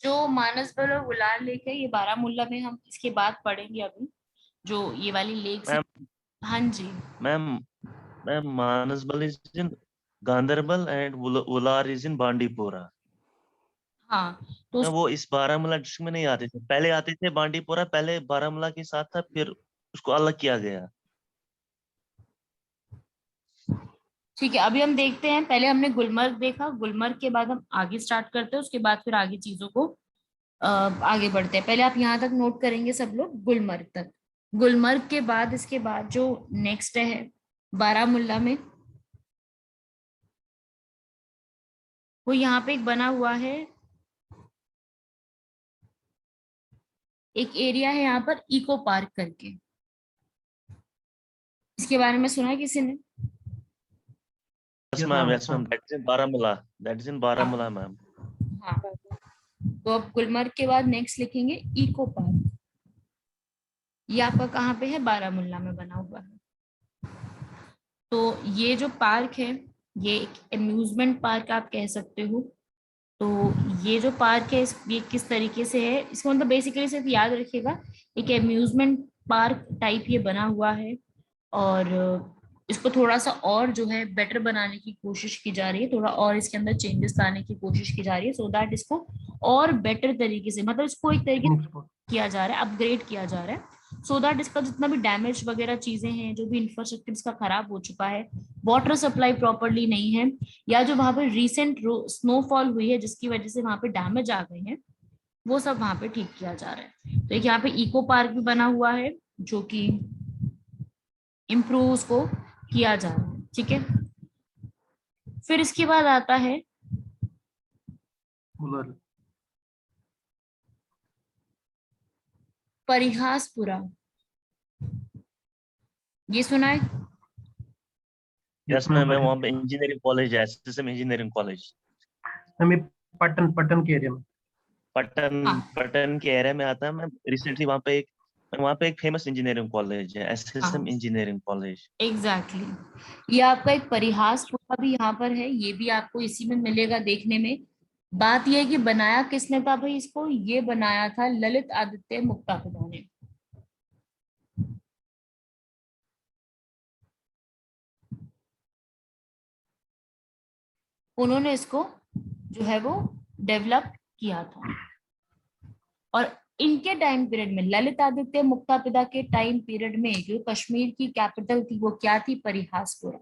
जो मानसबल और वुलार लेक है ये बारामूला में, हम इसके बाद पढ़ेंगे अभी जो ये वाली लेक्स है। मैम हाँ जी। Ma'am ma'am Manasbal is in Ganderbal and Wular is in Bandipora. हाँ तो मैं वो इस बारामूला डिस्ट्रिक्ट में नहीं आते थे, पहले आते थे बांडीपुरा, पहले बारामूला के साथ था, फिर उसको अलग किया गया। ठीक है, अभी हम देखते हैं। पहले हमने गुलमर्ग देखा, गुलमर्ग के बाद हम आगे स्टार्ट करते हैं, उसके बाद फिर आगे चीजों को आगे बढ़ते हैं। पहले आप यहाँ तक नोट करेंगे सब लोग, गुलमर्ग तक। गुलमर्ग के बाद इसके बाद जो नेक्स्ट है बारामूला में, वो यहाँ पे एक बना हुआ है, एक एरिया है यहाँ पर इको पार्क करके। इसके बारे में सुना है किसी ने? Yes yes ma'am, ma'am, yes ma'am, that is in Baramulla, that is in Baramulla ma'am. हाँ, तो अब गुलमर्ग के बाद नेक्स्ट लिखेंगे इको पार्क। ये आपका कहाँ पे है? बारामूला में बना हुआ है। तो ये जो पार्क है ये एक अम्यूजमेंट पार्क आप कह सकते हो। तो ये जो पार्क है ये किस तरीके से है, इसको मतलब बेसिकली सिर्फ याद रखिएगा, एक अम्यूजमेंट पार्क टाइप ये बना हुआ है। और इसको थोड़ा सा और जो है बेटर बनाने की कोशिश की जा रही है, थोड़ा और इसके अंदर चेंजेस लाने की कोशिश की जा रही है, सो दैट इसको और बेटर तरीके से, मतलब इसको एक तरीके पिकनिक से स्पॉट। किया जा रहा है, अपग्रेड किया जा रहा है, सो दैट इसका जितना भी डैमेज वगैरह चीजें हैं, जो भी इंफ्रास्ट्रक्चर इसका खराब हो चुका है, वाटर सप्लाई प्रॉपरली नहीं है, या जो वहां पर रिसेंट स्नोफॉल हुई है जिसकी वजह से वहां पे डैमेज आ गए हैं, वो सब वहां पे ठीक किया जा रहा है। तो एक यहाँ पे इको पार्क भी बना हुआ है जो कि इम्प्रूव उसको किया जा रहा है। ठीक है, फिर इसके बाद आता है वुलर। परिहासपुरा। ये सुना है? यस यस मैम, मैम, मैं वहाँ पे इंजीनियरिंग कॉलेज है, एसएसएम इंजीनियरिंग कॉलेज। मैम ये पटन पटन के एरिया में। पटन हाँ पटन के एरिया में आता है। मैं रिसेंटली वहाँ पे एक फेमस इंजीनियरिंग कॉलेज है, एसएसएम हाँ, इंजीनियरिंग कॉलेज। Exactly exactly। ये आपका एक परिहासपुरा भी यहाँ पर है, ये भी आपको इसी में मिलेगा देखने में। बात यह है कि बनाया किसने था भाई इसको? ये बनाया था ललित आदित्य मुक्तापिता ने। उन्होंने इसको जो है वो डेवलप किया था। और इनके टाइम पीरियड में, ललित आदित्य मुक्तापिता के टाइम पीरियड में, जो कश्मीर की कैपिटल थी वो क्या थी? परिहासपुरा।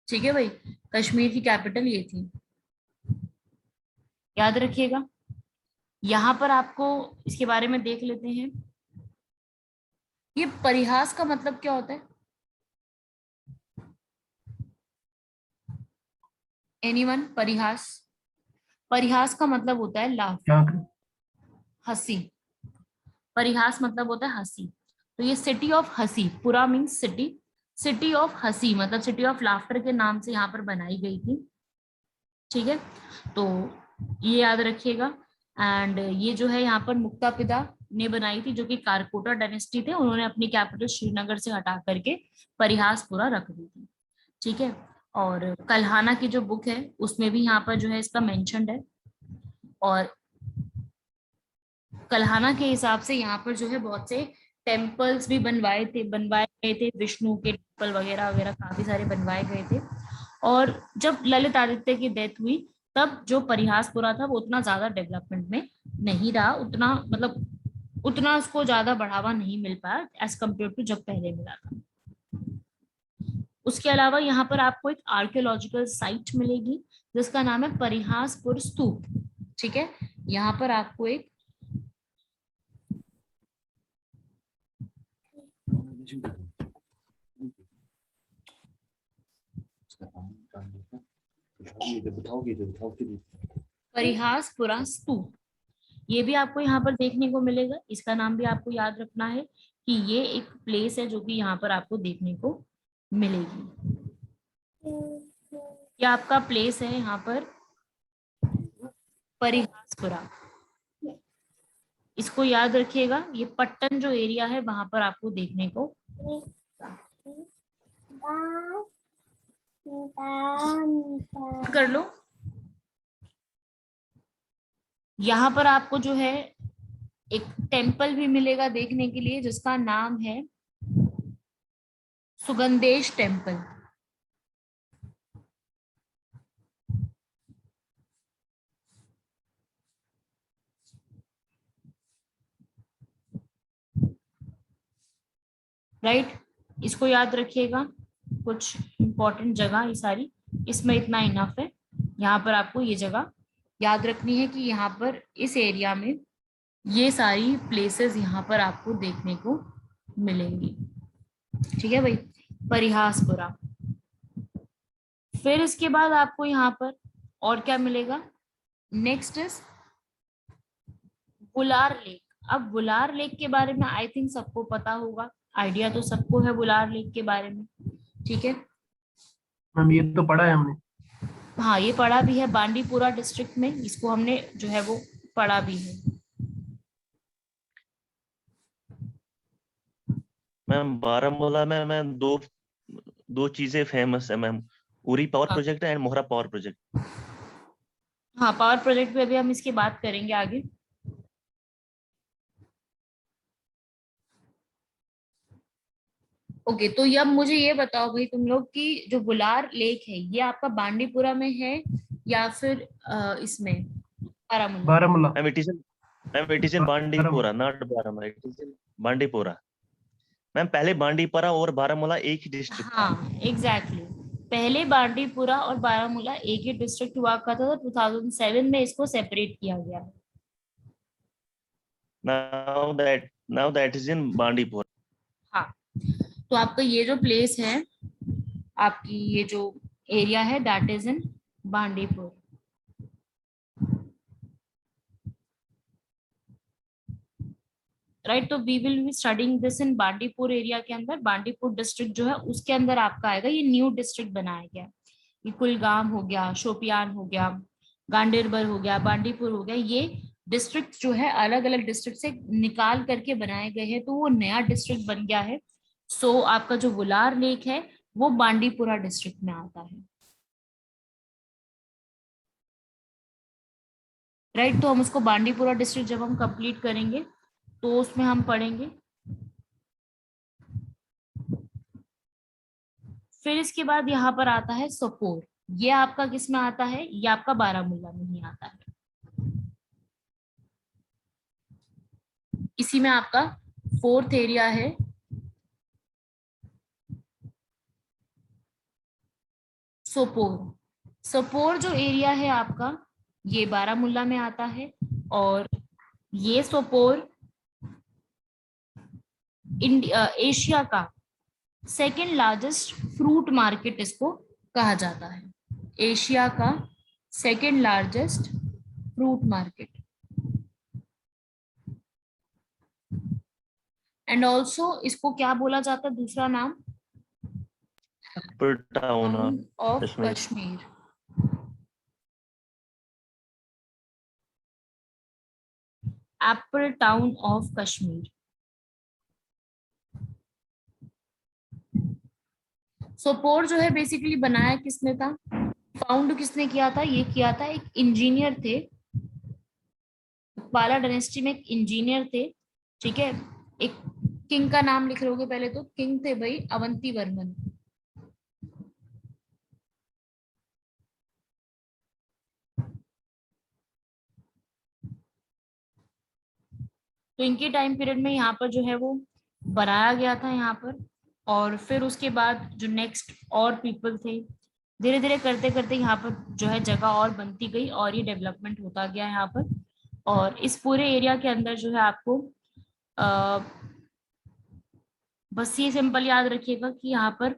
ठीक है भाई, कश्मीर की कैपिटल ये थी, याद रखिएगा। यहाँ पर आपको इसके बारे में देख लेते हैं। ये परिहास का मतलब क्या होता है? एनीवन? परिहास, परिहास का मतलब होता है लाफ, क्या? हंसी। परिहास मतलब होता है हंसी। तो ये सिटी ऑफ हंसी, पूरा मीन्स सिटी, सिटी ऑफ हंसी मतलब सिटी ऑफ लाफ्टर के नाम से यहाँ पर बनाई गई थी। ठीक है, तो ये याद रखिएगा। एंड ये जो है यहाँ पर मुक्तापिता ने बनाई थी, जो कि कारकोटा डायनेस्टी थे, उन्होंने अपनी कैपिटल श्रीनगर से हटा करके परिहासपुरा रख दी थी। ठीक है, और कल्हाना की जो बुक है उसमें भी यहाँ पर जो है इसका मेंशन्ड है। और कल्हाना के हिसाब से यहाँ पर जो है बहुत से टेम्पल्स भी बनवाए गए थे, विष्णु के टेम्पल वगैरह वगैरह काफी सारे बनवाए गए थे। और जब ललित आदित्य की डेथ हुई तब जो परिहासपुरा था वो उतना ज्यादा डेवलपमेंट में नहीं रहा, उतना मतलब उतना उसको ज्यादा बढ़ावा नहीं मिल पाया एज कम्पेयर टू जब पहले मिला था। उसके अलावा यहाँ पर आपको एक आर्कियोलॉजिकल साइट मिलेगी जिसका नाम है परिहासपुर स्तूप। ठीक है, यहाँ पर आपको एक परिहासपुरा स्तूप, ये भी आपको यहाँ पर देखने को मिलेगा। इसका नाम भी आपको याद रखना है कि ये एक प्लेस है जो कि यहाँ पर आपको देखने को मिलेगी। ये आपका प्लेस है यहाँ पर परिहासपुरा, इसको याद रखिएगा। ये पट्टन जो एरिया है वहां पर आपको देखने को। कर लो। यहाँ पर आपको जो है एक टेम्पल भी मिलेगा देखने के लिए, जिसका नाम है सुगंधेश टेम्पल। राइट, इसको याद रखिएगा। कुछ इंपॉर्टेंट जगह ये सारी, इसमें इतना इनफ है। यहाँ पर आपको ये जगह याद रखनी है कि यहाँ पर इस एरिया में ये सारी प्लेसेस यहाँ पर आपको देखने को मिलेंगी। ठीक है भाई, परिहासपुरा। फिर इसके बाद आपको यहाँ पर और क्या मिलेगा, नेक्स्ट इज बुलार लेक। अब बुलार लेक के बारे में आई थिंक सबको पता होगा, आइडिया तो सबको है बुलार लेक के बारे में। ठीक है मैम, ये तो पढ़ा है हमने। हाँ, ये पढ़ा भी है, बांडीपुरा डिस्ट्रिक्ट में इसको हमने जो है वो पढ़ा भी है। मैम बारामूला में मैम दो चीजें फेमस है मैम, उरी पावर हाँ project and Mohra power project. हाँ, पावर प्रोजेक्ट पे अभी हम इसकी बात करेंगे आगे। ओके, तो अब मुझे ये बताओ भाई तुम लोग कि जो बुलार लेक है ये आपका बांडीपुरा में है या फिर इसमें Baramulla? Baramulla. Ma'am it is in Bandipora, not Baramulla, it is in Bandipora. Ma'am पहले बांडीपुरा और बारामूला एक ही डिस्ट्रिक्ट था। हाँ एग्जैक्टली, पहले बांडीपुरा और बारामूला एक ही डिस्ट्रिक्ट हुआ करता था। 2007 में इसको सेपरेट किया गया है। Now that is in Bandipora. हाँ, तो आपका ये जो प्लेस है, आपकी ये जो एरिया है, that is in Bandipur. Right, तो we will be studying this in Bandipur area के अंदर। बांडीपुर डिस्ट्रिक्ट जो है उसके अंदर आपका आएगा, ये न्यू डिस्ट्रिक्ट बनाया गया। ये कुलगाम हो गया, शोपियान हो गया, गांडेरबल हो गया, बांडीपुर हो गया, ये डिस्ट्रिक्ट जो है अलग अलग डिस्ट्रिक्ट से निकाल करके बनाए गए हैं, तो वो नया डिस्ट्रिक्ट बन गया है। सो आपका जो वुलार लेक है वो बांडीपुरा डिस्ट्रिक्ट में आता है। राइट, तो हम उसको बांडीपुरा डिस्ट्रिक्ट जब हम कंप्लीट करेंगे तो उसमें हम पढ़ेंगे। फिर इसके बाद यहाँ पर आता है सोपोर। ये आपका किस में आता है, ये आपका बारामूला में ही आता है। इसी में आपका फोर्थ एरिया है सोपोर। सोपोर जो एरिया है आपका ये बारामूला में आता है, और ये सोपोर एशिया का सेकेंड लार्जेस्ट फ्रूट मार्केट इसको कहा जाता है। एशिया का second largest fruit market. And also इसको क्या बोला जाता है दूसरा नाम, town of Kashmir. Kashmir. Apple town of Kashmir. Sopore जो है बेसिकली बनाया किसने था, फाउंड किसने किया था, ये किया था एक इंजीनियर थे, पाला डायनेस्टी में एक इंजीनियर थे। ठीक है, एक किंग का नाम लिख लोगे पहले, तो किंग थे भाई अवंती वर्मन। तो इनके टाइम पीरियड में यहाँ पर जो है वो बनाया गया था यहाँ पर। और फिर उसके बाद जो नेक्स्ट और पीपल थे, धीरे धीरे करते करते यहाँ पर जो है जगह और बनती गई और ये डेवलपमेंट होता गया यहाँ पर। और इस पूरे एरिया के अंदर जो है आपको बस ये सिंपल याद रखिएगा कि यहाँ पर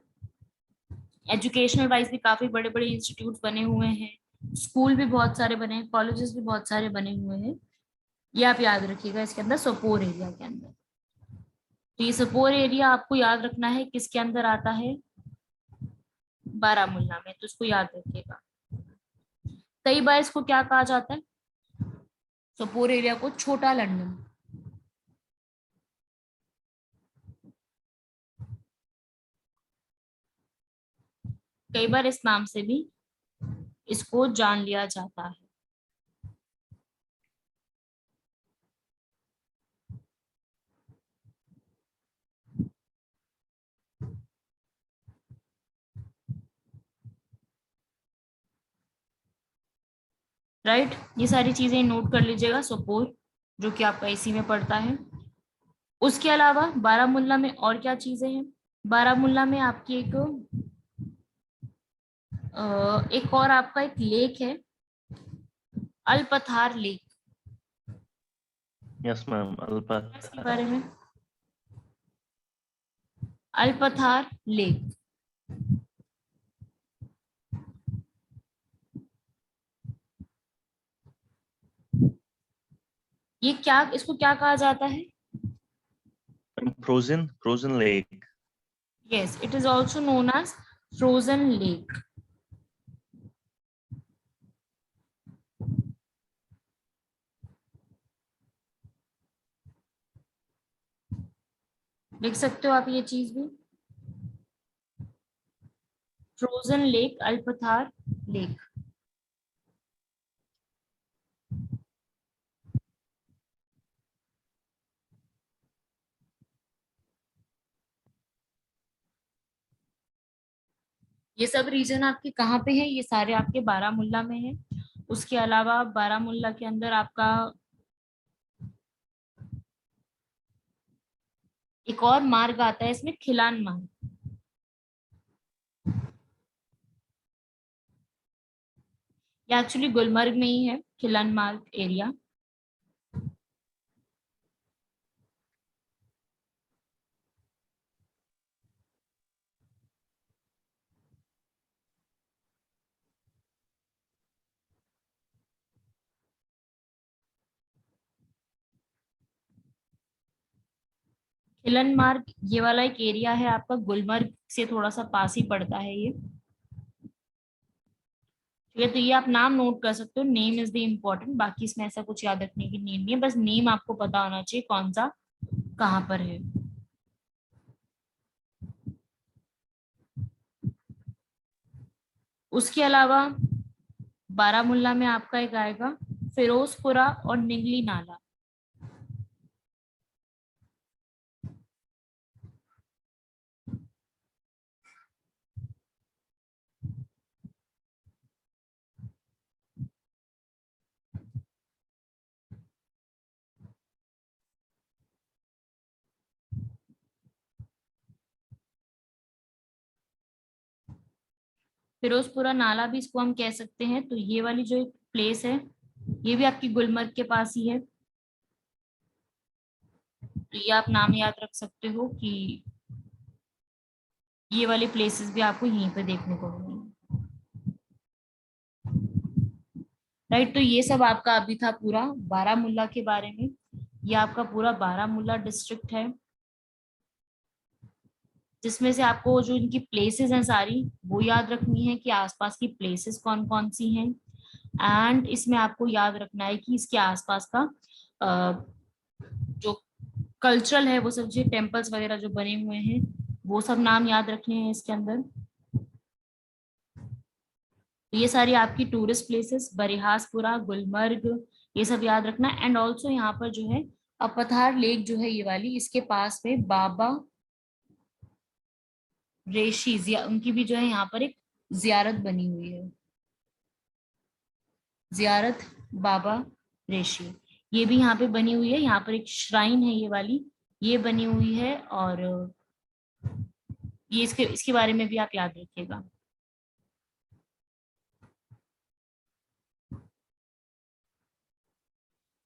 एजुकेशनल वाइज भी काफी बड़े बड़े इंस्टीट्यूट बने हुए हैं, स्कूल भी बहुत सारे बने हैं, कॉलेजेस भी बहुत सारे बने हुए हैं। ये आप याद रखिएगा इसके अंदर, सोपोर एरिया के अंदर। तो ये सोपोर एरिया आपको याद रखना है किसके अंदर आता है, बारामूला में, तो इसको याद रखिएगा। कई बार इसको क्या कहा जाता है, सोपोर एरिया को छोटा लंदन। कई बार इस नाम से भी इसको जान लिया जाता है। राइट, ये सारी चीजें नोट कर लीजिएगा, सोपोर जो कि आपका इसी में पड़ता है। उसके अलावा बारामुल्ला में और क्या चीजें हैं? बारामुल्ला में आपकी एक और आपका एक लेक है, अल्पथार लेक। यस मैम, इसके बारे में, अल्पथार लेक, ये क्या, इसको क्या कहा जाता है? Frozen lake. Yes, it is also known as frozen lake. लिख सकते हो आप ये चीज भी, फ्रोजन लेक, अल्पथार लेक। ये सब रीजन आपके कहाँ पे है? ये सारे आपके बारामुल्ला में है। उसके अलावा बारामुल्ला के अंदर आपका एक और मार्ग आता है इसमें, खिलान मार्ग। ये एक्चुअली गुलमर्ग में ही है, खिलान मार्ग एरिया। खिलन मार्ग ये वाला एक एरिया है आपका, गुलमर्ग से थोड़ा सा पास ही पड़ता है ये। ठीक है, तो ये आप नाम नोट कर सकते हो, नेम इज द इम्पोर्टेंट, बाकी इसमें ऐसा कुछ याद रखने की नीड नहीं है, बस नेम आपको पता होना चाहिए कौन सा कहाँ पर है। उसके अलावा बारामुल्ला में आपका एक आएगा फिरोजपुरा और निंगली नाला। फिरोजपुरा नाला भी इसको हम कह सकते हैं। तो ये वाली जो एक प्लेस है, ये भी आपकी गुलमर्ग के पास ही है। तो ये आप नाम याद रख सकते हो कि ये वाले प्लेसेस भी आपको यहीं पे देखने को मिलेंगे। राइट, तो ये सब आपका अभी था पूरा बारामुल्ला के बारे में। ये आपका पूरा बारामुल्ला डिस्ट्रिक्ट है, जिसमें से आपको जो इनकी प्लेसेस हैं सारी वो याद रखनी है कि आसपास की प्लेसेस कौन कौन सी हैं। एंड इसमें आपको याद रखना है कि इसके आसपास का जो कल्चरल है, वो सब जो टेम्पल्स वगैरह जो बने हुए हैं वो सब नाम याद रखने हैं इसके अंदर। तो ये सारी आपकी टूरिस्ट प्लेसेस, बरिहासपुरा, गुलमर्ग, ये सब याद रखना। एंड ऑल्सो यहाँ पर जो है अपथार लेक जो है ये वाली, इसके पास में बाबा रेशी उनकी भी जो है यहाँ पर एक जियारत बनी हुई है, जियारत बाबा रेशी, ये भी यहाँ पे बनी हुई है। यहाँ पर एक श्राइन है ये वाली, ये बनी हुई है। और ये इसके इसके बारे में भी आप याद रखिएगा।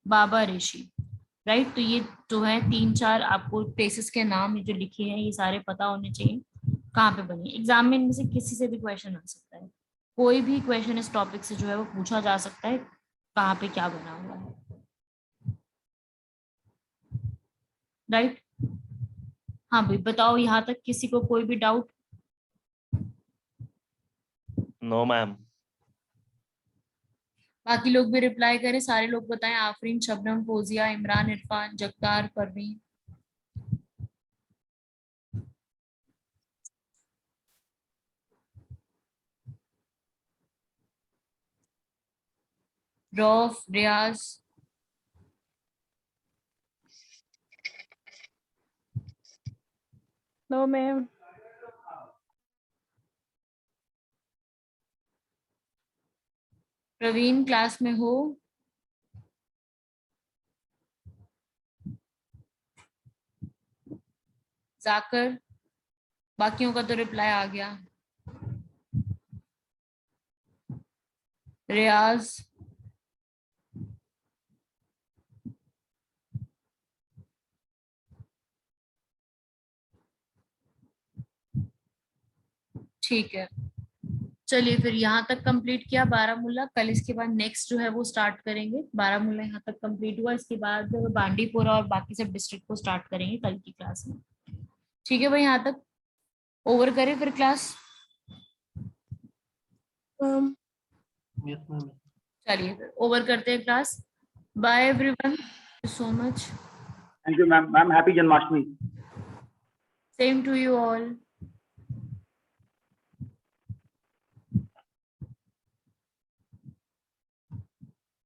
बाबा ऋषि, राइट। तो ये जो है 3-4 आपको प्लेसेस के नाम ये जो लिखे हैं ये सारे पता होने चाहिए कहाँ पे बनी है। एग्जाम में इनमें से किसी से भी क्वेश्चन आ सकता है, कोई भी क्वेश्चन इस टॉपिक से जो है वो पूछा जा सकता है, कहाँ पे क्या बना हुआ है। राइट, हाँ भाई बताओ, यहाँ तक किसी को कोई भी डाउट? No ma'am. बाकी लोग भी रिप्लाई करें, सारे लोग बताएं, आफरीन, शबनम, फोजिया, इमरान, इरफान, जगतार, परवीन। रौफ, रियाज, नो मैम। प्रवीण क्लास में हो? जाकर, बाकियों का तो रिप्लाई आ गया। रियाज, ठीक है, चलिए फिर यहाँ तक कंप्लीट किया बारामूला। कल इसके बाद नेक्स्ट जो है वो स्टार्ट करेंगे। बारामूला यहाँ तक कंप्लीट हुआ, इसके बाद बांडीपोरा और बाकी सब डिस्ट्रिक्ट को स्टार्ट करेंगे कल की क्लास में। ठीक है भाई, यहाँ तक ओवर करें फिर क्लास। Yes ma'am. चलिए फिर ओवर करते हैं class. Bye everyone, so much. Thank you, ma'am. Ma'am, happy Janmashtami. Same to you all.